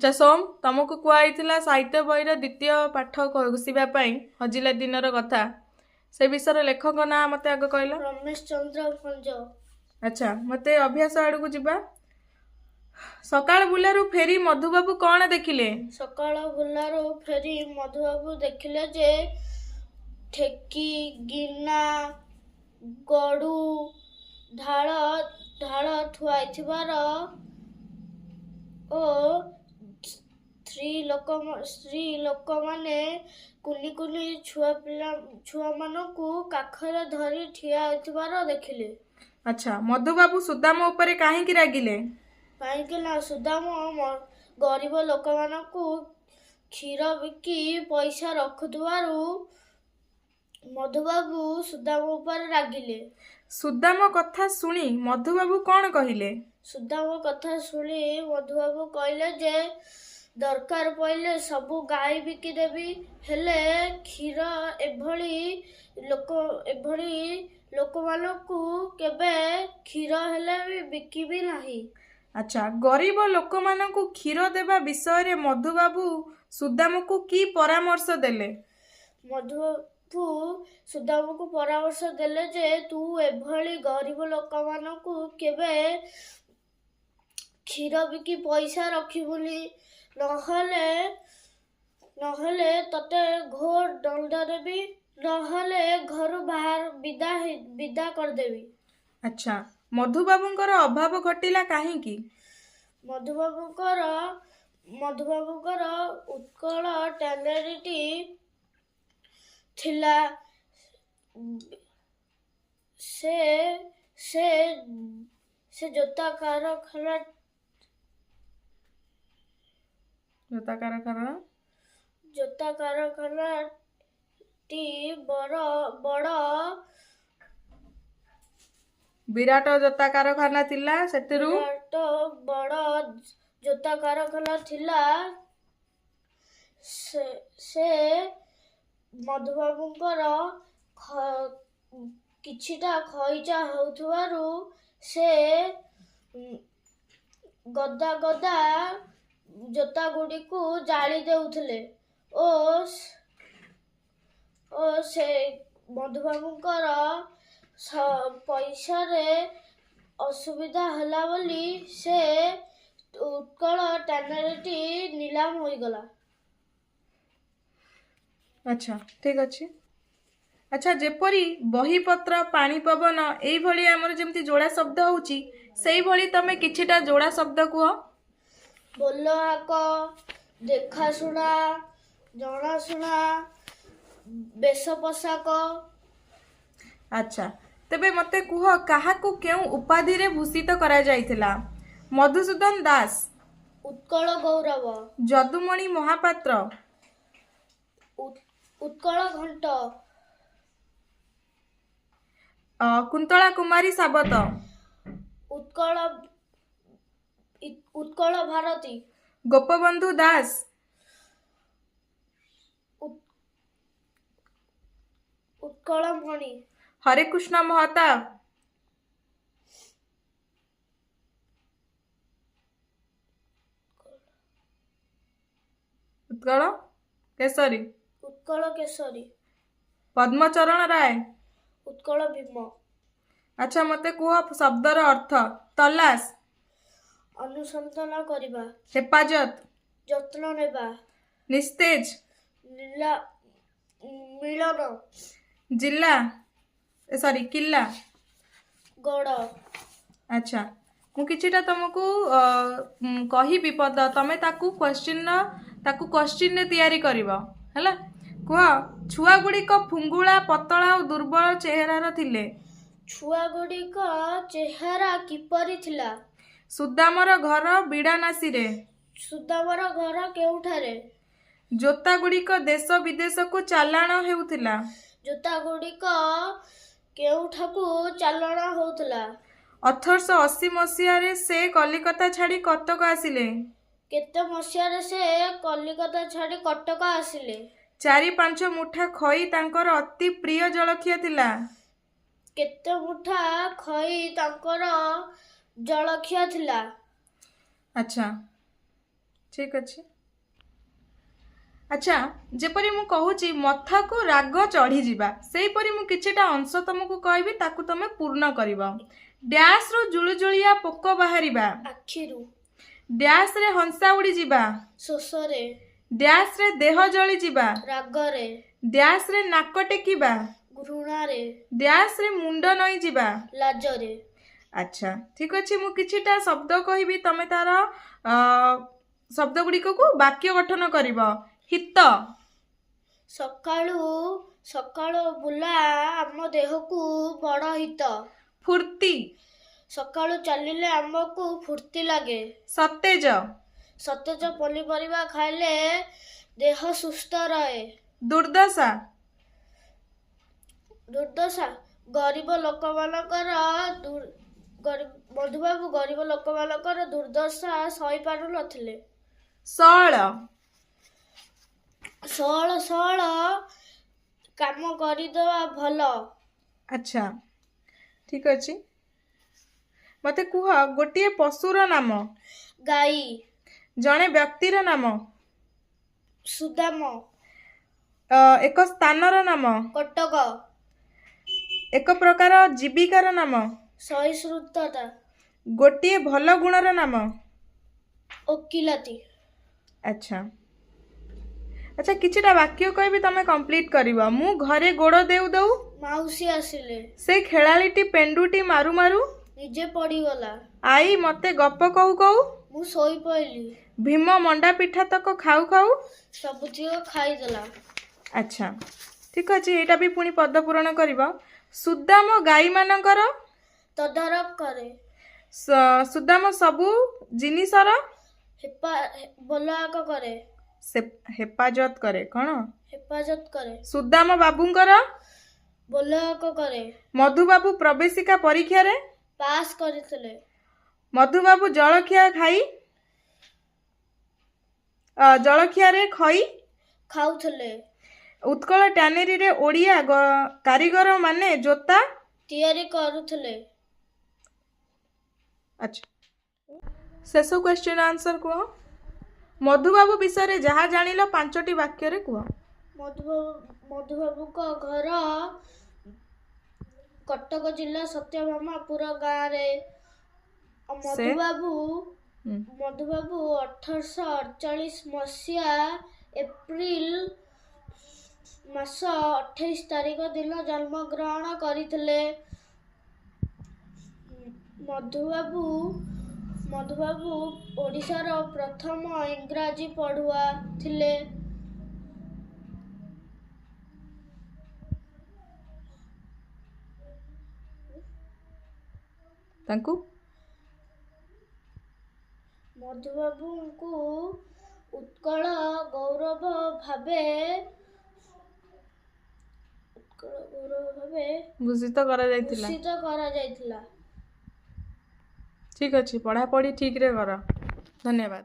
अच्छा सोम तुमको कुआईला साहित्य बहीर द्वितीय पाठ घुषिबा पई हजिला दिनर कथा से विषय लेखक ना मते आग कहला रमेश चंद्र भंज। अच्छा मते अभ्यास आड़ को जिबा। सकाळ बुलारू फेरी मधुबाबू कौन देखिले? सकाळ बुलारू फेरी मधुबाबू देखिले जे ठेकी गिना गड़ू ढाल ढाल थुआइथिबार ओ स्त्री लोक माने कुली कुली छुआ मानकू काखरे धरी ठिया होइथिबार देखिले। अच्छा मधुबाबू सुदाम ऊपर काहेकि रागिले? काहेकि ना सुदाम गरीब लोक मानकू क्षीर बिकी पैसा रखुथिबारु मधुबाबू सुदाम ऊपर रागिले। सुदाम कथा सुनी मधुबाबू कौन कहिले? सुदाम कथा शुणी मधुबाबू कहले जे दरकार पड़े सबू गाई बिकी देवी हेले क्षीर एभली लोक मानकू केबे क्षीर हेले भी बिकिबी नाही। अच्छा गरीब लोक मानकू क्षीर देवा विषय रे मधुबाबू सुदाम को की परामर्श देले? मधुबाबू सुदाम को परामर्श देले जे तू एभली गरीब लोक मानकू केबे क्षीर बिकी पैसा रखिबुली नहले तते घोर दंड देवी नहले घर बाहर विदा कर देवी। अच्छा मधुबाबूंकर अभाव घटिला काहेकि? मधुबाबूंकर उत्कल टैलेंटी थिला से जोता कारखाना टी बड़ विराट जोता कारखाना थिला सेतिरु विराट बड़ जोता कारखाना थिला से मधुबाबूंकर किछिटा खइचा होउथवारु से गदा गदा जोता गुडी को जाली देउथले ओ से मधुबाबूंकर पैसा रे असुविधा हला बोली से उत्कल टैनेरिटी नीलाम होई गला। अच्छा ठीक अच्छे। अच्छा जेपरी बहीपत्र पानी पवन एई भली हमर जेमती जोड़ा शब्द होउची सेई भली तमे किछिटा जोड़ा शब्द कुह। बोल आक देखा शुणा जना शुणा बेश पोशाक। अच्छा तेबे मते कुह काहाकू केउ उपाधि रे भूषित करा जायतिला? मधुसूदन दास, उत्कल गौरव, जदुमणि महापात्र, उत्कल घंट, कुंतला कुमारी साबत, उत्कल भारती, गोपबंधु दास, उत्कल मणि, हरिकृष्ण महताब, उत्कल केसरी, उत्कल केसरी, पद्मचरण राय, उत्कल भीम। अच्छा मते कुह शब्दर अर्थ। तलाश, अनुसंधान करिबा, हेफाजत, जत्न नेबा, निस्तेज, मिलन, जिला सॉरी किला, गड़। अच्छा मु किछिटा तुमको कहिबी पद तमे ताकू क्वेश्चन ने तैयारी करिवो हैला। कुह छुआ गुड़िक फुंगुला पतला और दुर्बल चेहरार थिले। छुआ गुड़िक चेहरा किपरि थिला? सुदामर घर बिड़ानासी रे। सुदामर घर केउठारे? जोता गुड़िक देश विदेश को चालाण हेउथिला। जोता गुड़िक केउठाकू चालाण होउथिला? 1880 मसीह से कलिकता छाड़ी कटक आसिले। केते मसीह से कलिकता छाड़ी कटक आसिले? 4-5 मुठा खई तांकर अति प्रिय जलखिया थिला। केते मुठा खई तांकर जलखिया थिला? अच्छा ठीक अच्छे। अच्छा जेपरी मु कहूची मथा को राग चढ़ी जीवा सेहीपरि मु किछिटा अंश तुमको कहबी ताकू तमे पूर्ण करिबा। डैश रो जुळजुळिया पोक बाहरिबा आखिरू डैश रे हंसा उड़ी जीवा शोषरे डैश रे देह जଳି जीवा रागरे डैश रे नाक टेकिबा घृणारे डैश रे मुंड नई जीवा लाजरे। अच्छा ठीक अच्छे मु किछिटा शब्द कहबी तमे तार शब्द गुड़िक को वाक्य गठन करिबा। हित सकाळू सकाळू बुला आम देह को बड़ हित। फुर्ती सकाळू चलिले आमको फुर्ती लगे। सतेज सतेज पनीपरिबा खाइले देह सुस्थ रहे। दुर्दशा दुर्दशा गरीब लोक मानकर मधुबाबू गरीब लोक मानकर दुर्दशा सही पारु नथिले। षोल षोल षोल काम करिदवा भल। अच्छा ठीक अच्छे मते कुह गोटे पशुर नाम गाई जड़े व्यक्तिर नाम सुदाम एक स्थानर नाम कटक एक प्रकार जीविकार नाम सहिष्णुता गोटे भल गुणर नाम ओकिलाती। अच्छा अच्छा किछिटा वाक्य कहबी तमे कंप्लीट करिबा। मु घरे गोड़ देउ देउ माउसी आसिले से खेलालीटी पेंडुटी मारु मारु निजे पड़ीगला। आई मते गप कहू कहू मु सोई पइली भीम मंडा पिठा तक खाऊ खाऊ सबुतिक खाईदेला। अच्छा ठीक अच्छे एटा भी पुणी पद पूरण करिबा। सुदाम गाई मानकर तदारक करे सुदाम सबु जिनिसर बोलाक करे हेफाजत करे कौन हेफाजत करे। सुदाम बाबूंकर बोलाक करे मधुबाबू प्रवेशिका परीक्षा रे पास करथिले। मधुबाबू जलखिया खाई जलखिया रे खई खाउथले। उत्कल टैनेरी रे ओडिया कारीगर माने जोता तैयारी करुथले। अच्छा शेष क्वेश्चन आंसर कह। मधुबाबू विषय जहाँ जानिल 5टी वाक्य रे कह। मधुबाबू को घर कटक जिला सत्यभामापुर गाँव रे। मधुबाबू 1848 मसीहा एप्रिल मास 28 तारिख दिन जन्म ग्रहण करथिले। मधुबाबू ओडिशार प्रथम इंग्राजी पढ़ुआ थिले। तांकु मधुबाबू को उत्कल गौरव भावे भूषित करा जायतिला। ठीक अच्छे पढ़ापढ़ी ठीक रे कर। धन्यवाद।